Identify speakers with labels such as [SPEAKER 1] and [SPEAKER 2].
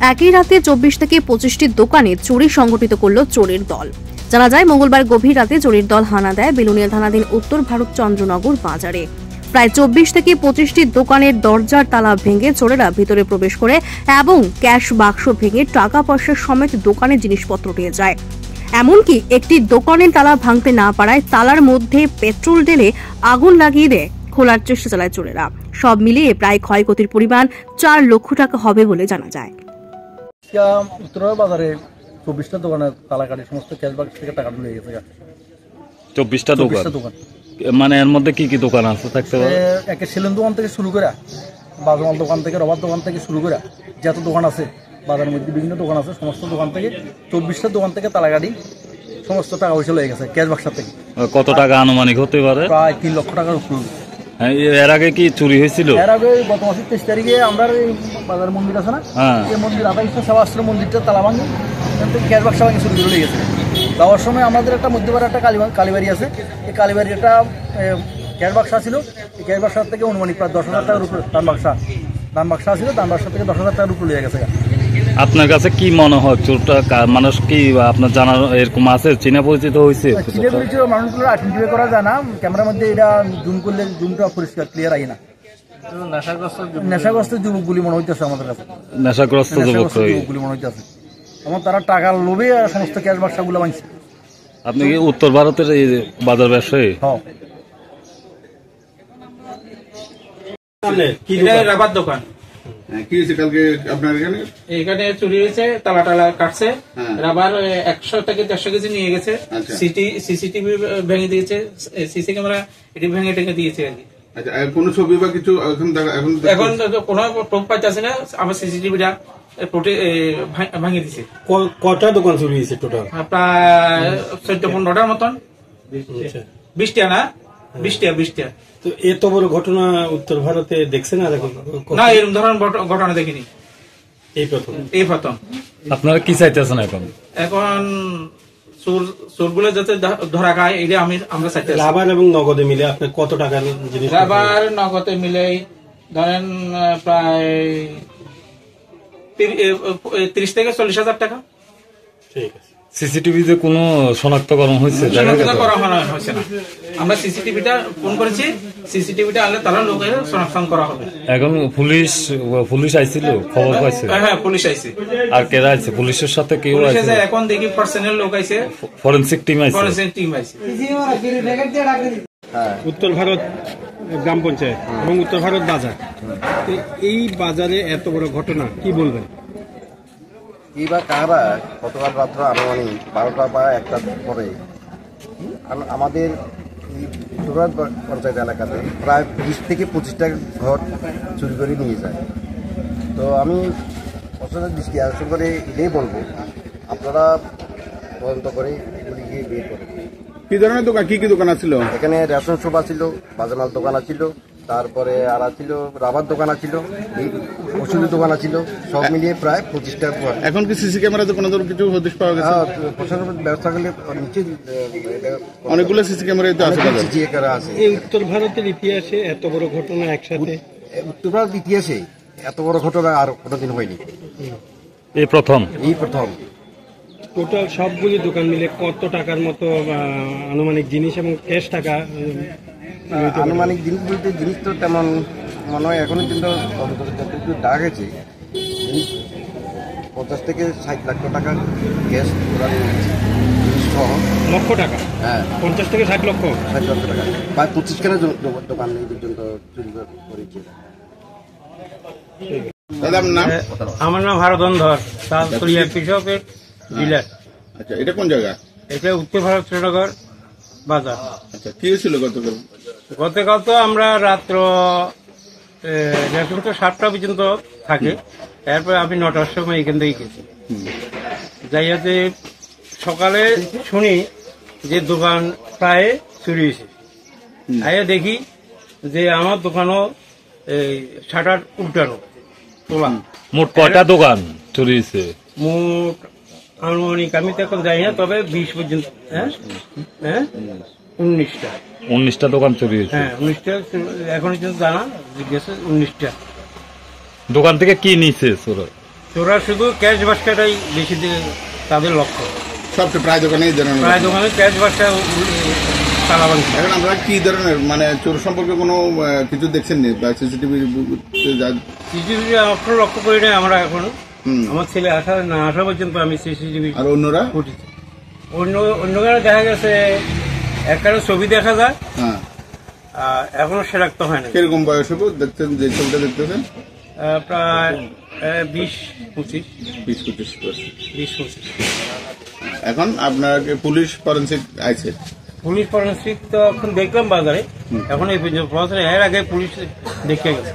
[SPEAKER 1] একই রাতে 24 থেকে 25টি দোকানে চুরি সংগঠিত করল চোরের দল। জানা যায়, মঙ্গলবার গভীর রাতে চোরের দল হানা দেয় বেলুনিয়া থানাধীন উত্তর ভারত চন্দ্রনগর বাজারে। প্রায় 24 থেকে 25টি দোকানের দরজার তালা ভেঙে চোরেরা ভিতরে প্রবেশ করে এবং ক্যাশ বাক্স ভেঙে টাকা পয়সা সমেত দোকানের জিনিসপত্র নিয়ে যায়। এমনকি একটি দোকানের তালা ভাঙতে না পারায় তালার মধ্যে পেট্রোল ঢেলে আগুন লাগিয়ে দেয় খোলার চেষ্টা চালায় চোরেরা। সব মিলিয়ে প্রায় ক্ষয়ক্ষতির পরিমাণ 4 লক্ষ টাকা হবে বলে জানা যায়।
[SPEAKER 2] উত্তর বাজারে 24টা দোকানের তালা কাটি সমস্ত ক্যাশ বাক্স থেকে টাকা ঢুকে গেছে।
[SPEAKER 3] 24টা দোকান, মানে এর মধ্যে কি কি দোকান আছে থাকতে পারে?
[SPEAKER 2] একে সেলুন দোকান থেকে শুরু করে, বাজমাল দোকান থেকে, রবার দোকান থেকে শুরু করে যত দোকান আছে বাজারের মধ্যে বিভিন্ন দোকান আছে, সমস্ত দোকান থেকে 24টা দোকান থেকে তালা কাটি সমস্ত টাকা পয়সা লেগে গেছে ক্যাশ বাক্স থেকে।
[SPEAKER 3] কত টাকা আনুমানিক হতে পারে?
[SPEAKER 2] প্রায় 3 লক্ষ টাকার উপর।
[SPEAKER 3] এর আগে কি চুরি হয়েছিল?
[SPEAKER 2] এর আগে গত মাসের 23 তারিখে আমরা বাজার মন্দির আছে না, এই মন্দির আদাইশা সেবাশ্রম মন্দিরটা তালা ভাঙি ক্যাশ বাক্স ভাঙি শুরু করে লেগেছে। যাওয়ার সময় আমাদের একটা মধ্যপাড়া একটা কালীবাড়ি আছে, এই কালীবাড়ির একটা ক্যাশ বাক্সা ছিল। এই ক্যাশ বাক্সার থেকে অনুমানিক প্রায় 10,000 টাকার উপরে দান বাক্সা ছিল, দান বাক্সা থেকে 10,000 টাকার উপরে লেগে গেছে।
[SPEAKER 3] আপনার কাছে কি মনে হয় চোরটা মানুষ কি আপনার জানার এরকম আছে, চিনা পরিচিত হয়েছে?
[SPEAKER 2] চিনা পরিচিত মানুষগুলো আইডেন্টিফাই করা যায় না, ক্যামেরার মধ্যে এটা জুম করলে জুমটা পরিষ্কার ক্লিয়ার আই না। নেশাগ্রস্ত যুবকগুলি মনে হইতেছে আমাদের কাছে,
[SPEAKER 3] নেশাগ্রস্ত
[SPEAKER 2] যুবকগুলি মনে হইতেছে। আমার তারা টাকার লোভে সমস্ত ক্যাশ বাক্সাগুলো বানছে।
[SPEAKER 3] আপনি কি উত্তর ভারতের এই বাজার ব্যবসায়ী?
[SPEAKER 4] রাবার দোকান।
[SPEAKER 5] কি হয়েছে কালকে আপনার
[SPEAKER 4] এখানে চুরি হয়েছে, তালা টালা কাটছে, রাবার 100 থেকে 150 কেজি নিয়ে গেছে, সিসিটিভি ভেঙে দিয়েছে, সিসি ক্যামেরা এটি ভেঙে টেঙে দিয়েছে আর কি।
[SPEAKER 5] আচ্ছা, কোন ছবি বা কিছু
[SPEAKER 4] এখন কোনো টোপ পাইতেছে না, আমার সিসিটিভিটা ভাঙিয়ে দিছে।
[SPEAKER 6] কটা দোকান চুরি হয়েছে টোটাল?
[SPEAKER 4] প্রায় 14-15টার মতন। 20টা না, 20টা।
[SPEAKER 6] তো এত বড় ঘটনা উত্তর ভারতে দেখছেন?
[SPEAKER 4] না, এরকম ধরনের ঘটনা দেখিনি, এই প্রথম।
[SPEAKER 3] আপনারা কি চাইতেছেন এখন?
[SPEAKER 4] এখন চোরগুলো যাতে ধরা খায়, এটা আমরা চাইতেছি।
[SPEAKER 6] রাবার এবং নগদে মিলে আপনার কত টাকা জিনিস?
[SPEAKER 4] রাবার নগদে মিলে ধরেন প্রায় 30 থেকে 40,000 টাকা।
[SPEAKER 6] ঠিক আছে।
[SPEAKER 3] সিসিটিভিতে কোনো শনাক্তকরণ হয়েছে?
[SPEAKER 4] করা হয়েছে না, আমরা সিসিটিভিটা ফোন করেছি, সিসিটিভিটা আনলে তারা লোকের শনাক্ত করা হবে।
[SPEAKER 3] এখন পুলিশ আইছিল, খবর পাইছে?
[SPEAKER 4] হ্যাঁ, পুলিশ আইছে।
[SPEAKER 3] আর কেরা আছে পুলিশের সাথে? কেউ আছে
[SPEAKER 4] এখন দেখি পার্সোনাল লোক আইছে,
[SPEAKER 3] ফরেনসিক টিম আইছে।
[SPEAKER 6] উত্তর ভারত গ্রাম পঞ্চায়েত এবং উত্তর ভারত বাজার, এই বাজারে এত বড় ঘটনা কি বলবেন?
[SPEAKER 7] এইবার কারা গতকাল রাত্রে আনুমানিক 12টা বা 1টার পরে আমাদের সুরাট পঞ্চায়েত এলাকাতে প্রায় 20 থেকে 25টা ঘর চুরি করে নিয়ে যায়। তো আমি প্রশাসনের দৃষ্টি আকর্ষণ করে এটাই বলবো, আপনারা তদন্ত করে এগুলিকে বের করেন।
[SPEAKER 5] কি ধরনের দোকান, কি কি দোকান ছিল?
[SPEAKER 7] এখানে রেশন শোভা ছিল, বাজামাল দোকান ছিল, তারপরে আর ছিল রাবার দোকান ছিল, ওষুধের দোকান ছিল, সব মিলিয়ে প্রায় 25টা ঘর।
[SPEAKER 5] এখন কি সিসি ক্যামেরাতে কোনো কিছু হদিশ পাওয়া গেছে?
[SPEAKER 7] প্রশাসনের ব্যবস্থা করলে নিচে
[SPEAKER 5] অনেকগুলো সিসি ক্যামেরা
[SPEAKER 7] আছে।
[SPEAKER 6] এই উত্তর ভারতের ইতিহাসে এত বড় ঘটনা একসাথে,
[SPEAKER 7] উত্তর ভারত ইতিহাসে এত বড় ঘটনা আর কোনোদিন হয়নি,
[SPEAKER 3] এই প্রথম।
[SPEAKER 6] টোটাল সবগুলি দোকান মিলে কত টাকার মতো আনুমানিক জিনিস এবং ক্যাশ টাকা?
[SPEAKER 7] আনুমানিক জিনিস বলতে জিনিস তো তেমন মনে হয় এখনো কিন্তু ডাক আছে, জিনিস 50 থেকে 60 লাখ টাকা ক্যাশ
[SPEAKER 6] লক্ষ টাকা।
[SPEAKER 7] হ্যাঁ,
[SPEAKER 6] 50 থেকে 60 লক্ষ
[SPEAKER 7] টাকা, প্রায় 25খানা দোকান এই পর্যন্ত চুরি করেছে।
[SPEAKER 6] আমার নাম হারধন ধর, কৃষকের ডিলার।
[SPEAKER 5] আচ্ছা, এটা কোন জায়গা?
[SPEAKER 6] এটা উত্তর ভারত শ্রীনগর বাজার।
[SPEAKER 5] আচ্ছা, কি হয়েছিল গতকাল?
[SPEAKER 6] গতকাল তো আমরা রাত্র 7টা পর্যন্ত থাকে, তারপরে আমি 9টার সময় এখান থেকে গেছি। যাইয়াতে সকালে শুনি যে দোকান প্রায় চুরি হয়েছে। আইয়া দেখি যে আমার দোকানও শাটার উল্টানো তোলা।
[SPEAKER 3] মোট কয়টা দোকান চুরি হয়েছে?
[SPEAKER 6] মোট আনুমানিক আমি তো এখন যাই না, তবে 20 পর্যন্ত। হ্যাঁ, 19টা
[SPEAKER 3] দোকান চুরি হয়েছে।
[SPEAKER 6] হ্যাঁ, 19টা এখন পর্যন্ত জানা জিজ্ঞাসা। 19টা
[SPEAKER 3] দোকান থেকে কি নিচ্ছে চোর?
[SPEAKER 6] চোরা শুধু ক্যাশ বাস্কাটাই বেশি তাদের লক্ষ্য।
[SPEAKER 5] সবচেয়ে প্রায় দোকানে এই ধরনের
[SPEAKER 6] প্রায় দোকানে ক্যাশ বাস্কা তালা ভাঙছে।
[SPEAKER 5] এখন আমরা কি ধরনের মানে চোর সম্পর্কে কোনো কিছু দেখছেন নি বা সিসিটিভি
[SPEAKER 6] সিসিটিভি এখন লক্ষ্য করি না আমরা এখন। আমার ছেলে না আসা পর্যন্ত আমি সিসিটিভি।
[SPEAKER 5] আর অন্যরা
[SPEAKER 6] অন্য গানে দেখা গেছে একটা ছবি দেখা যায়,
[SPEAKER 5] হ্যাঁ
[SPEAKER 6] এখনো সেরাক্ত হয় না।
[SPEAKER 5] কিরকম বয়স হবে দেখতেন যে ছবিটা দেখতেছেন?
[SPEAKER 6] প্রায় 20-25
[SPEAKER 5] 20-25
[SPEAKER 6] 20-25।
[SPEAKER 5] এখন আপনার পুলিশ ফরেন্সিক আছে?
[SPEAKER 6] পুলিশ ফরেন্সিক তো এখন দেখলাম বাজারে, এখন এই পর্যন্ত এর আগে পুলিশ দেখে গেছে।